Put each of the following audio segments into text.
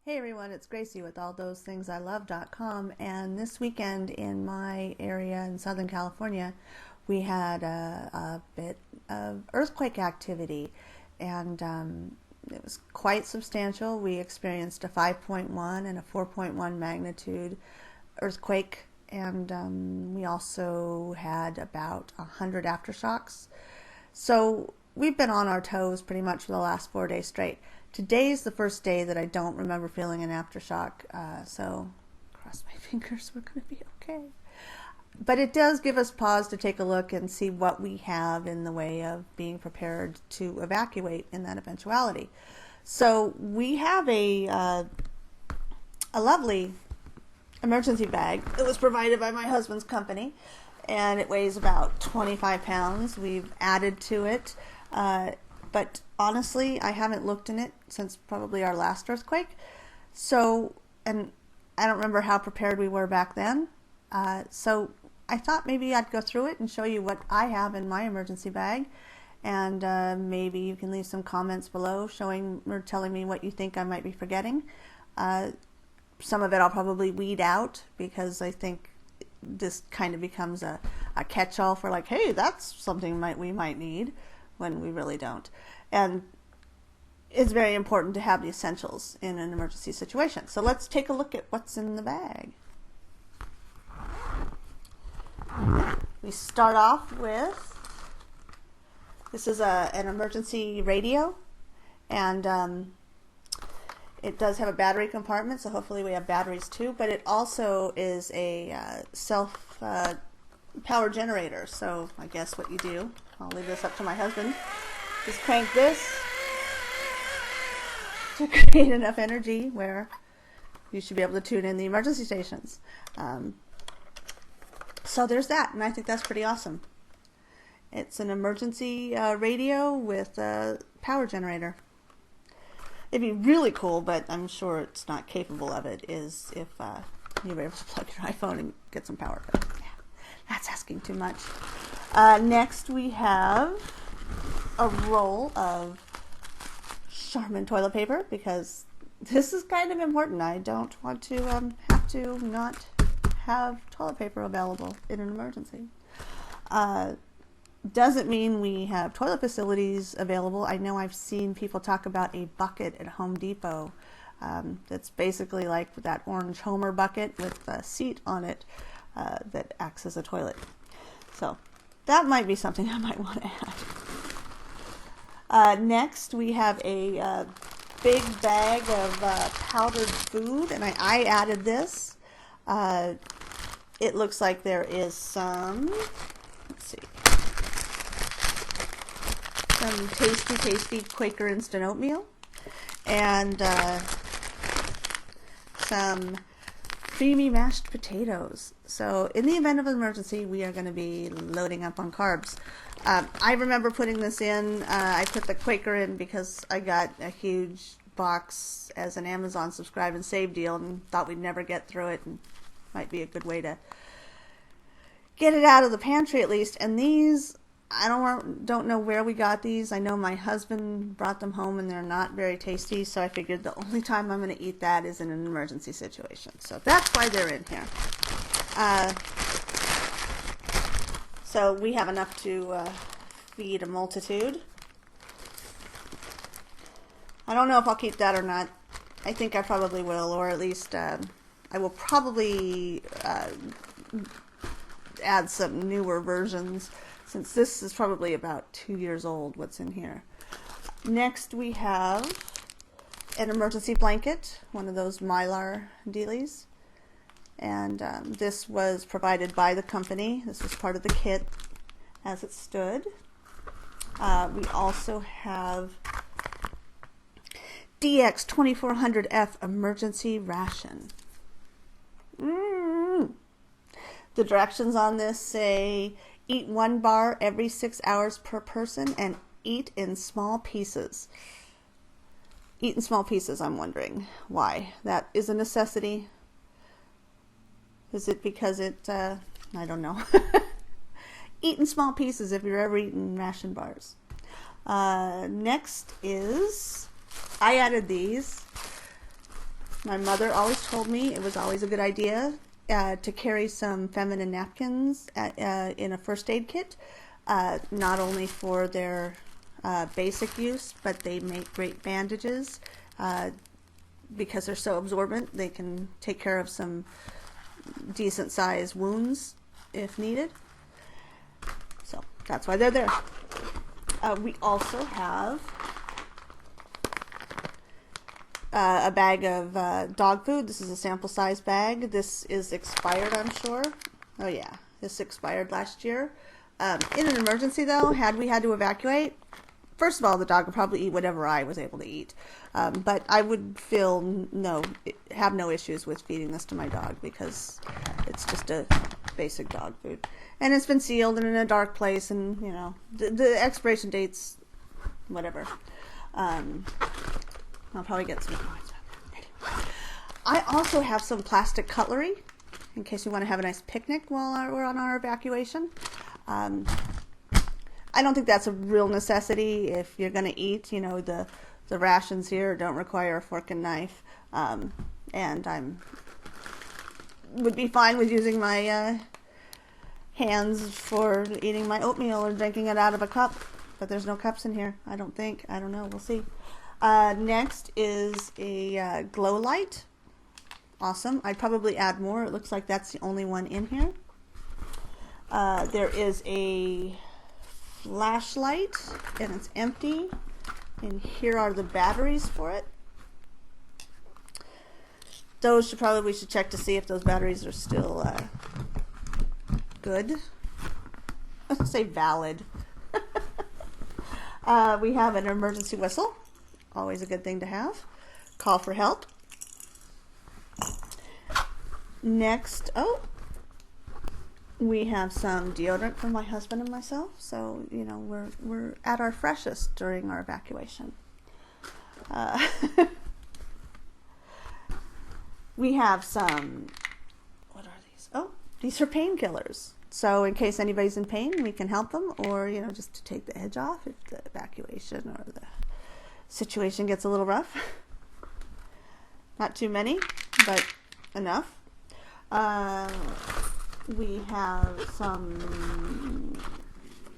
Hey everyone, it's Gracie with allthosethingsilove.com, and this weekend in my area in Southern California we had a bit of earthquake activity, and it was quite substantial. We experienced a 5.1 and a 4.1 magnitude earthquake, and we also had about 100 aftershocks. So we've been on our toes pretty much for the last 4 days straight. Today's the first day that I don't remember feeling an aftershock, so cross my fingers, we're going to be okay. But it does give us pause to take a look and see what we have in the way of being prepared to evacuate in that eventuality. So we have a lovely emergency bag that was provided by my husband's company, and it weighs about 25 pounds. We've added to it, but honestly, I haven't looked in it since probably our last earthquake. So, and I don't remember how prepared we were back then. So I thought maybe I'd go through it and show you what I have in my emergency bag. And maybe you can leave some comments below showing or telling me what you think I might be forgetting. Some of it I'll probably weed out because I think this kind of becomes a catch-all for like, hey, that's something we might need, when we really don't. And it's very important to have the essentials in an emergency situation. So let's take a look at what's in the bag. We start off with, this is an emergency radio, and it does have a battery compartment, so hopefully we have batteries too, but it also is a self power generator. So I guess what you do, I'll leave this up to my husband, just crank this to create enough energy where you should be able to tune in the emergency stations. So there's that, and I think that's pretty awesome. It's an emergency radio with a power generator. It'd be really cool, but I'm sure it's not capable of it, is if you were able to plug your iPhone and get some power. But yeah, that's asking too much. Next we have a roll of Charmin toilet paper, because this is kind of important. I don't want to have to not have toilet paper available in an emergency. Doesn't mean we have toilet facilities available. I know I've seen people talk about a bucket at Home Depot that's basically like that orange Homer bucket with a seat on it that acts as a toilet. So that might be something I might want to add. Next, we have a big bag of powdered food, and I added this. It looks like there is some, let's see, some tasty Quaker instant oatmeal, and some creamy mashed potatoes. So in the event of an emergency, we are going to be loading up on carbs. I remember putting this in. I put the Quaker in because I got a huge box as an Amazon subscribe and save deal and thought we'd never get through it, and might be a good way to get it out of the pantry at least. And these, I don't know where we got these. I know my husband brought them home and they're not very tasty, so I figured the only time I'm going to eat that is in an emergency situation. So that's why they're in here. So we have enough to feed a multitude. I don't know if I'll keep that or not. I think I probably will, or at least I will probably add some newer versions, since this is probably about 2 years old, what's in here. Next we have an emergency blanket, one of those Mylar dealies. And this was provided by the company. This was part of the kit as it stood. We also have DX 2400F emergency ration. The directions on this say, eat 1 bar every 6 hours per person and eat in small pieces. Eat in small pieces, I'm wondering why. That is a necessity. Is it because it, I don't know. Eat in small pieces if you're ever eating ration bars. Next is, I added these My mother always told me it was always a good idea to carry some feminine napkins in a first aid kit, not only for their basic use, but they make great bandages because they're so absorbent. They can take care of some decent sized wounds if needed. So that's why they're there. We also have a bag of dog food. This is a sample size bag. This is expired, I'm sure. Oh yeah, this expired last year. In an emergency though, had we had to evacuate, first of all, the dog would probably eat whatever I was able to eat. But I would have no issues with feeding this to my dog because it's just a basic dog food. And it's been sealed and in a dark place, and you know, the expiration date's whatever. I'll probably get some coins. Anyway. I also have some plastic cutlery in case we want to have a nice picnic while we're on our evacuation. I don't think that's a real necessity if you're going to eat. You know, the rations here don't require a fork and knife, and would be fine with using my hands for eating my oatmeal or drinking it out of a cup. But there's no cups in here, I don't think. I don't know. We'll see. Next is a glow light. Awesome. I'd probably add more. It looks like that's the only one in here. There is a flashlight, and it's empty. And here are the batteries for it. Those we should check to see if those batteries are still good. Let's say valid. We have an emergency whistle. Always a good thing to have. Call for help. Next, we have some deodorant for my husband and myself. So, you know, we're at our freshest during our evacuation. We have some, what are these? Oh, these are painkillers. So in case anybody's in pain, we can help them, or, you know, just to take the edge off if the evacuation or the situation gets a little rough. Not too many, but enough. We have some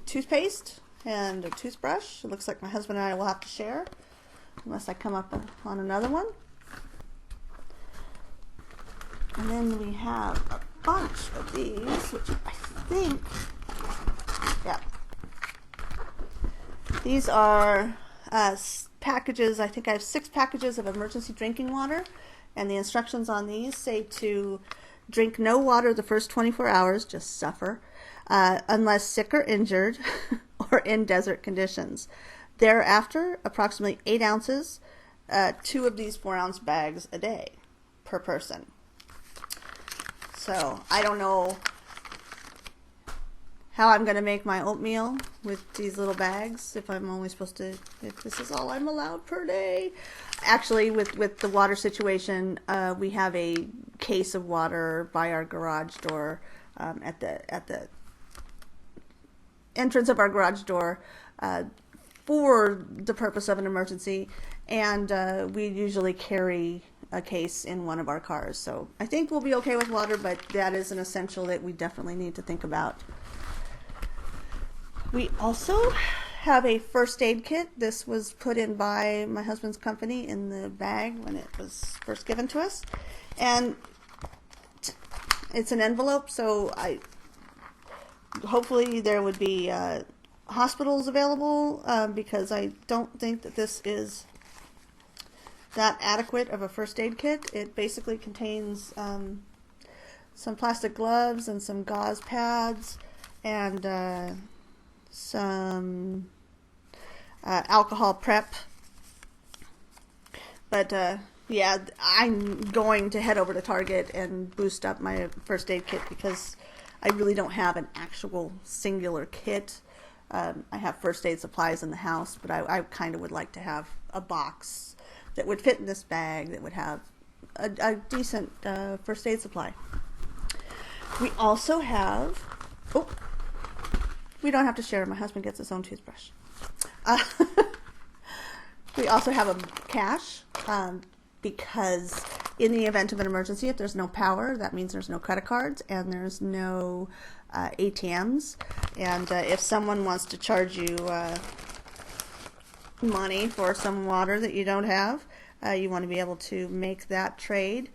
toothpaste and a toothbrush. It looks like my husband and I will have to share, unless I come up on another one. And then we have a bunch of these, which I think, yeah. These are packages. I think I have 6 packages of emergency drinking water, and the instructions on these say to drink no water the first 24 hours, just suffer, unless sick or injured or in desert conditions. Thereafter, approximately 8 ounces, 2 of these 4-ounce bags a day per person. So I don't know how I'm going to make my oatmeal with these little bags if this is all I'm allowed per day. Actually, with the water situation, we have a case of water by our garage door, at the entrance of our garage door, for the purpose of an emergency, and we usually carry a case in one of our cars. So I think we'll be okay with water, but that is an essential that we definitely need to think about. We also have a first aid kit. This was put in by my husband's company in the bag when it was first given to us. And it's an envelope, so hopefully there would be hospitals available, because I don't think that this is that adequate of a first aid kit. It basically contains some plastic gloves and some gauze pads and some alcohol prep. But yeah, I'm going to head over to Target and boost up my first aid kit because I really don't have an actual singular kit. I have first aid supplies in the house, but I kind of would like to have a box that would fit in this bag that would have a decent first aid supply. We also have, we don't have to share. My husband gets his own toothbrush. We also have a cache because In the event of an emergency, if there's no power, that means there's no credit cards and there's no ATMs. And if someone wants to charge you money for some water that you don't have, you want to be able to make that trade.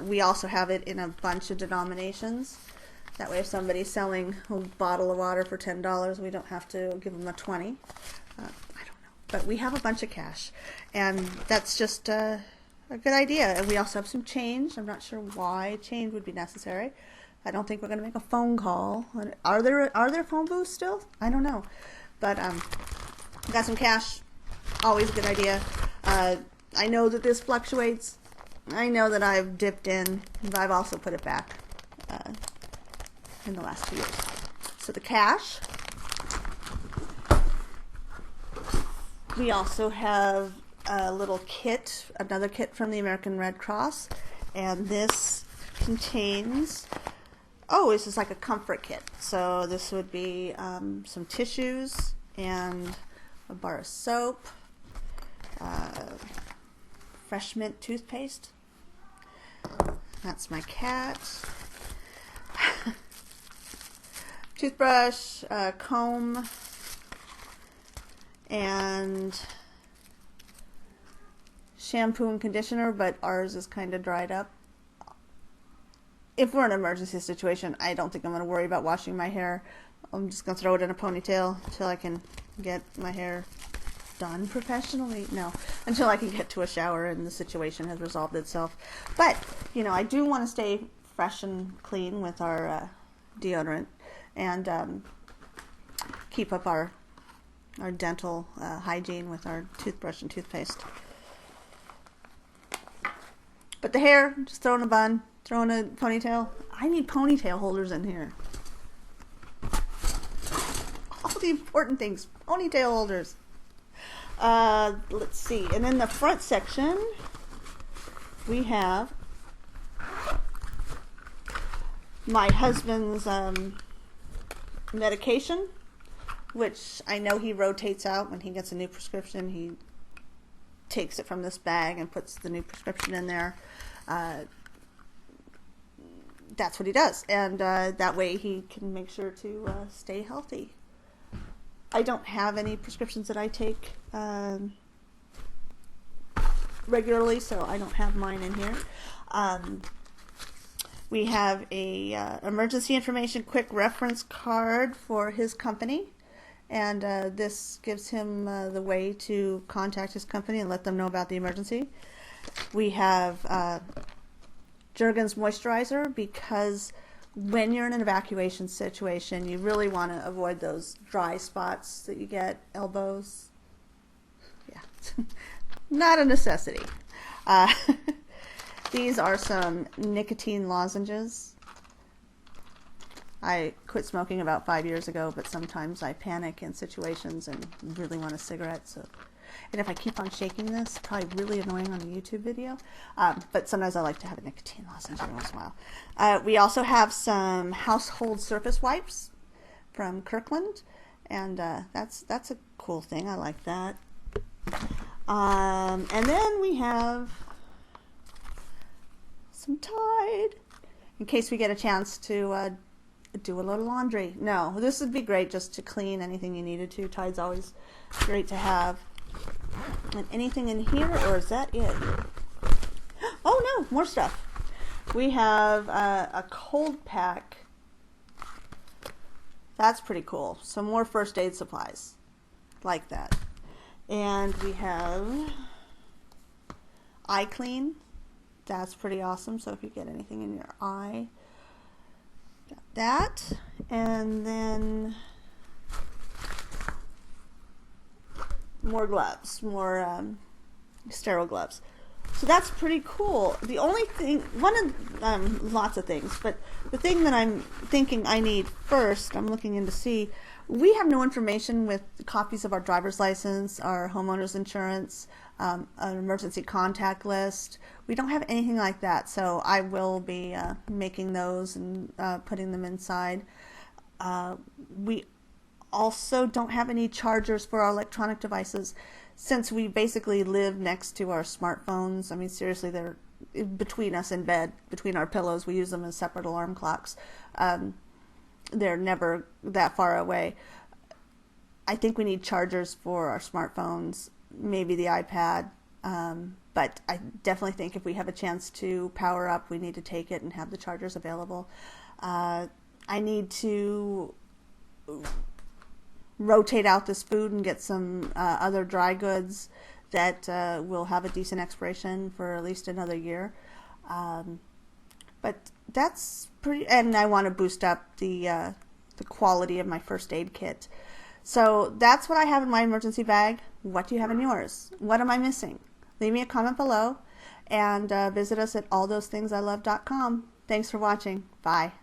We also have it in a bunch of denominations. That way if somebody's selling a bottle of water for $10, we don't have to give them a 20. I don't know. But we have a bunch of cash. And that's just a good idea. And we also have some change. I'm not sure why change would be necessary. I don't think we're going to make a phone call. Are there phone booths still? I don't know. But got some cash. Always a good idea. I know that this fluctuates. I know that I've dipped in, but I've also put it back in the last 2 years. So the cash. We also have a little kit, another kit from the American Red Cross, and this contains, this is like a comfort kit. So this would be some tissues and a bar of soap, fresh mint toothpaste. That's my cat. Toothbrush, comb, and shampoo and conditioner, but ours is kind of dried up. If we're in an emergency situation, I don't think I'm going to worry about washing my hair. I'm just going to throw it in a ponytail until I can get my hair done professionally. No, until I can get to a shower and the situation has resolved itself. But, I do want to stay fresh and clean with our deodorant and keep up our dental hygiene with our toothbrush and toothpaste. But the hair, just throw in a bun, throw in a ponytail. I need ponytail holders in here. All the important things, ponytail holders. Let's see. And in the front section, we have my husband's medication, which I know he rotates out when he gets a new prescription. He takes it from this bag and puts the new prescription in there. That's what he does. And that way he can make sure to stay healthy. I don't have any prescriptions that I take regularly, so I don't have mine in here. We have a emergency information quick reference card for his company, and this gives him the way to contact his company and let them know about the emergency. We have Jergens moisturizer, because when you're in an evacuation situation, you really want to avoid those dry spots that you get, elbows. Yeah, not a necessity. These are some nicotine lozenges. I quit smoking about 5 years ago, but sometimes I panic in situations and really want a cigarette. And if I keep on shaking this, probably really annoying on a YouTube video. But sometimes I like to have a nicotine lozenge every once in a while. We also have some household surface wipes from Kirkland, and that's a cool thing. I like that. And then we have some Tide, in case we get a chance to do a little laundry. No, this would be great just to clean anything you needed to. Tide's always great to have. And anything in here, or is that it? Oh no, more stuff. We have a cold pack. That's pretty cool. Some more first aid supplies like that. And we have eye clean. That's pretty awesome. So if you get anything in your eye, got that. And then more gloves, more sterile gloves. So that's pretty cool. The only thing, lots of things, but the thing that I'm thinking I need first, I'm looking in to see, we have no information with copies of our driver's license, our homeowner's insurance, an emergency contact list. We don't have anything like that, so I will be making those and putting them inside. We also don't have any chargers for our electronic devices, since we basically live next to our smartphones. I mean, seriously, they're between us in bed, between our pillows. We use them as separate alarm clocks. They're never that far away. I think we need chargers for our smartphones, maybe the iPad. But I definitely think if we have a chance to power up, we need to take it and have the chargers available. I need to rotate out this food and get some other dry goods that will have a decent expiration for at least another year. But that's pretty, and I want to boost up the quality of my first aid kit. So that's what I have in my emergency bag. What do you have in yours? What am I missing? Leave me a comment below, and visit us at allthosethingsilove.com. Thanks for watching. Bye.